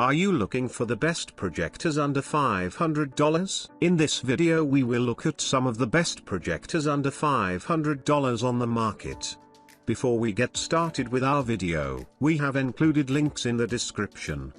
Are you looking for the best projectors under $500? In this video we will look at some of the best projectors under $500 on the market. Before we get started with our video, we have included links in the description.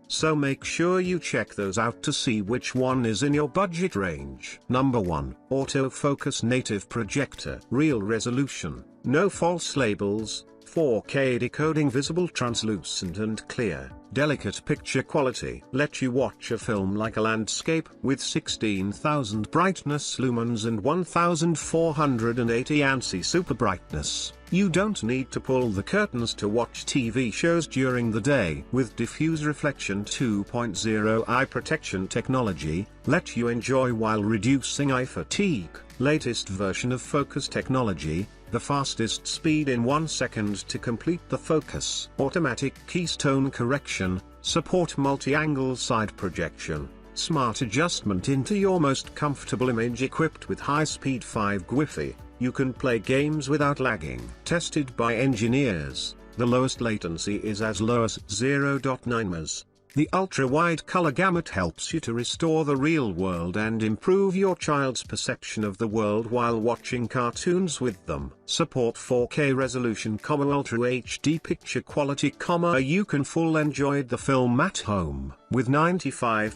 So make sure you check those out to see which one is in your budget range. Number 1. Autofocus Native Projector. Real resolution, no false labels, 4K decoding, visible, translucent and clear, delicate picture quality. Let you watch a film like a landscape with 16,000 brightness lumens and 1480 ANSI super brightness. You don't need to pull the curtains to watch TV shows during the day. With diffuse reflection 2.0 eye protection technology, let you enjoy while reducing eye fatigue. Latest version of focus technology, the fastest speed in 1 second to complete the focus. Automatic keystone correction, support multi-angle side projection, smart adjustment into your most comfortable image. Equipped with high-speed 5G Wi-Fi, you can play games without lagging. Tested by engineers, the lowest latency is as low as 0.9 ms. The ultra-wide color gamut helps you to restore the real world and improve your child's perception of the world while watching cartoons with them. Support 4K resolution, Ultra HD picture quality, you can full enjoy the film at home. With 95%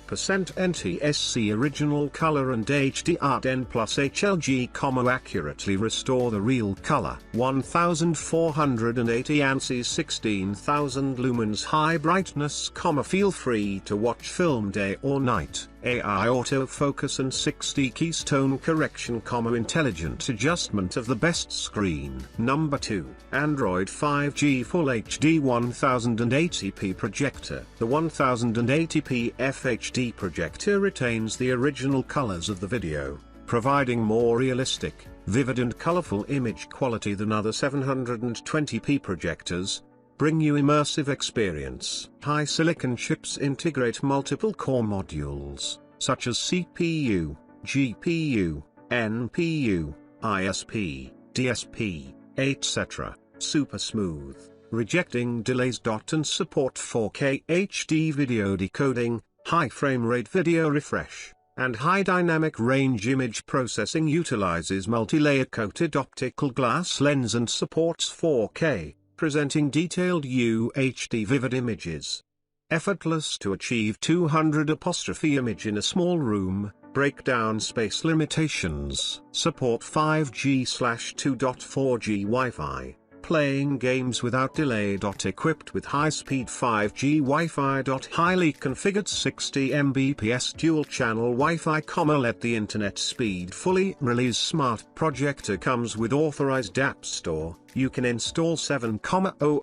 NTSC original color and HDR10 plus HLG, accurately restore the real color. 1480 ANSI, 16,000 lumens high brightness, feel free to watch film day or night. AI autofocus and 60 keystone correction, intelligent adjustment of the best screen. Number 2. Android 5G Full HD 1080p projector. The 1080p FHD projector retains the original colors of the video, providing more realistic, vivid and colorful image quality than other 720p projectors. Bring you immersive experience. High silicon chips integrate multiple core modules, such as CPU, GPU, NPU, ISP, DSP, etc. Super smooth, rejecting delays. And support 4K HD video decoding, high frame rate video refresh, and high dynamic range image processing. Utilizes multi-layer coated optical glass lens and supports 4K. Presenting detailed UHD vivid images. Effortless to achieve 200 image in a small room, break down space limitations. Support 5G/2.4G Wi-Fi, playing games without delay. Equipped with high-speed 5G Wi-Fi. Highly configured 60 Mbps dual-channel Wi-Fi, let the internet speed fully release. Smart projector comes with authorized app store. You can install 7,000+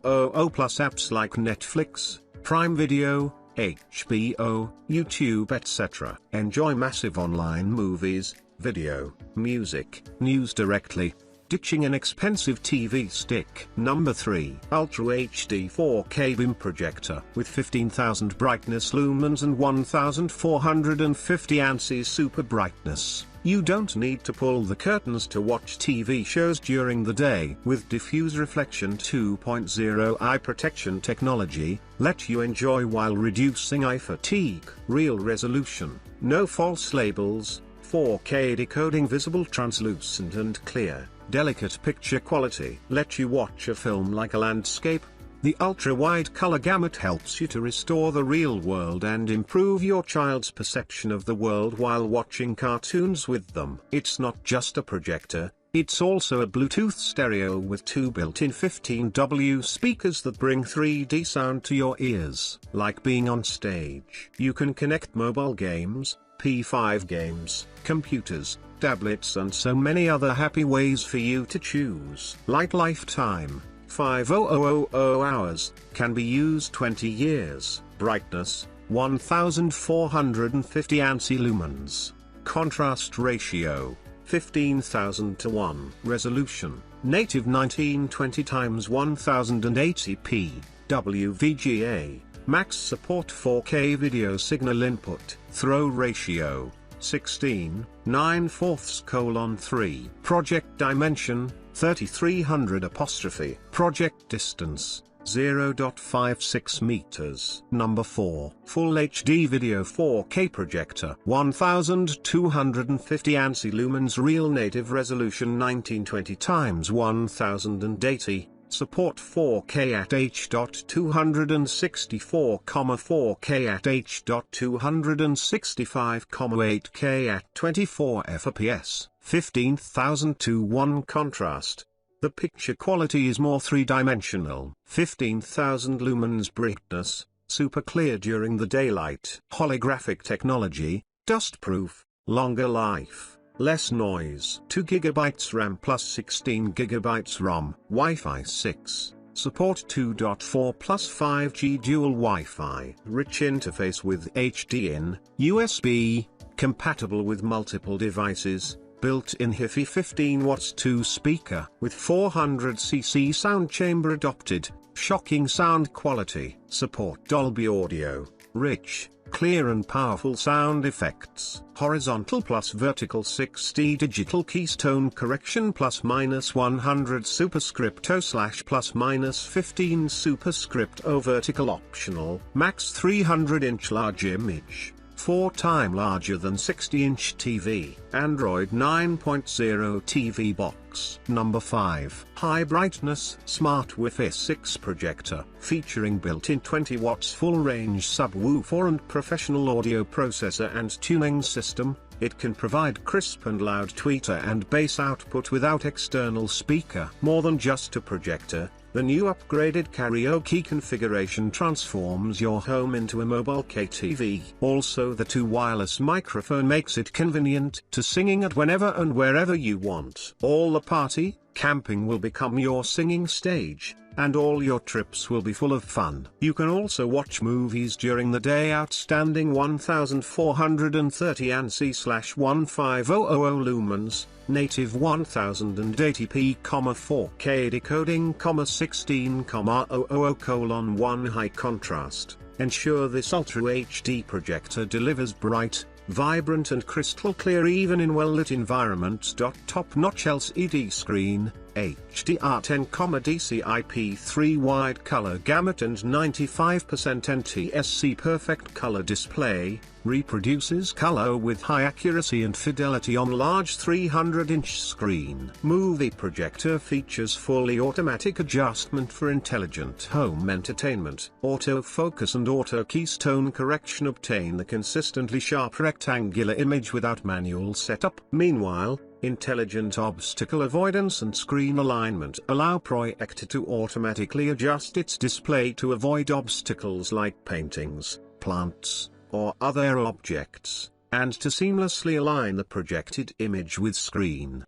apps like Netflix, Prime Video, HBO, YouTube, etc. Enjoy massive online movies, video, music, news directly, ditching an expensive TV stick. Number 3. Ultra HD 4K BIM projector. With 15,000 brightness lumens and 1450 ANSI super brightness, you don't need to pull the curtains to watch TV shows during the day. With diffuse reflection 2.0 eye protection technology, let you enjoy while reducing eye fatigue. Real resolution, no false labels, 4K decoding, visible, translucent and clear, delicate picture quality. Let you watch a film like a landscape. The ultra-wide color gamut helps you to restore the real world and improve your child's perception of the world while watching cartoons with them. It's not just a projector, it's also a Bluetooth stereo with 2 built-in 15W speakers that bring 3D sound to your ears. Like being on stage. You can connect mobile games, P5 games, computers, tablets and so many other happy ways for you to choose. Light lifetime, 5000 hours, can be used 20 years. Brightness, 1450 ANSI lumens. Contrast ratio, 15,000:1. Resolution, native 1920x1080p, WVGA. Max support 4K video signal input. Throw ratio, 16:9/4:3. Project dimension, 3300'. Project distance, 0.56 meters. Number 4. Full HD Video 4K Projector. 1250 ANSI lumens. Real Native Resolution 1920 x 1080. Support 4K at H.264, 4K at H.265, 8K at 24 fps, 15,000:1 contrast. The picture quality is more three-dimensional. 15,000 lumens brightness, super clear during the daylight. Holographic technology, dust-proof, longer life. Less noise. 2 GB RAM plus 16 GB ROM. Wi-Fi 6. Support 2.4 plus 5G dual Wi-Fi. Rich interface with HD-in, USB, compatible with multiple devices. Built-in HiFi 15 watts 2 speaker. With 400cc sound chamber adopted. Shocking sound quality. Support Dolby Audio. Rich, clear and powerful sound effects. Horizontal plus vertical 60 digital keystone correction plus minus 100 superscript O / plus minus 15 superscript O vertical optional. Max 300-inch large image. 4 times larger than 60-inch TV. Android 9.0 TV box. Number 5. High brightness smart Wi-Fi 6 projector. Featuring built-in 20 watts full range subwoofer and professional audio processor and tuning system, it can provide crisp and loud tweeter and bass output without external speaker. More than just a projector, the new upgraded karaoke configuration transforms your home into a mobile KTV. Also, the 2 wireless microphone makes it convenient to singing at whenever and wherever you want. All the party, camping will become your singing stage, and all your trips will be full of fun. You can also watch movies during the day. Outstanding 1430 ANSI/1500 lumens. Native 1080p, 4K decoding, 16,000:1 high contrast. Ensure this Ultra HD projector delivers bright, vibrant and crystal clear even in well-lit environments. Top-notch LCD screen, HDR10, DCI-P3 wide color gamut and 95% NTSC perfect color display, reproduces color with high accuracy and fidelity on large 300-inch screen. Movie projector features fully automatic adjustment for intelligent home entertainment. Autofocus and auto keystone correction obtain the consistently sharp rectangular image without manual setup. Meanwhile, intelligent obstacle avoidance and screen alignment allow Projector to automatically adjust its display to avoid obstacles like paintings, plants, or other objects, and to seamlessly align the projected image with screen.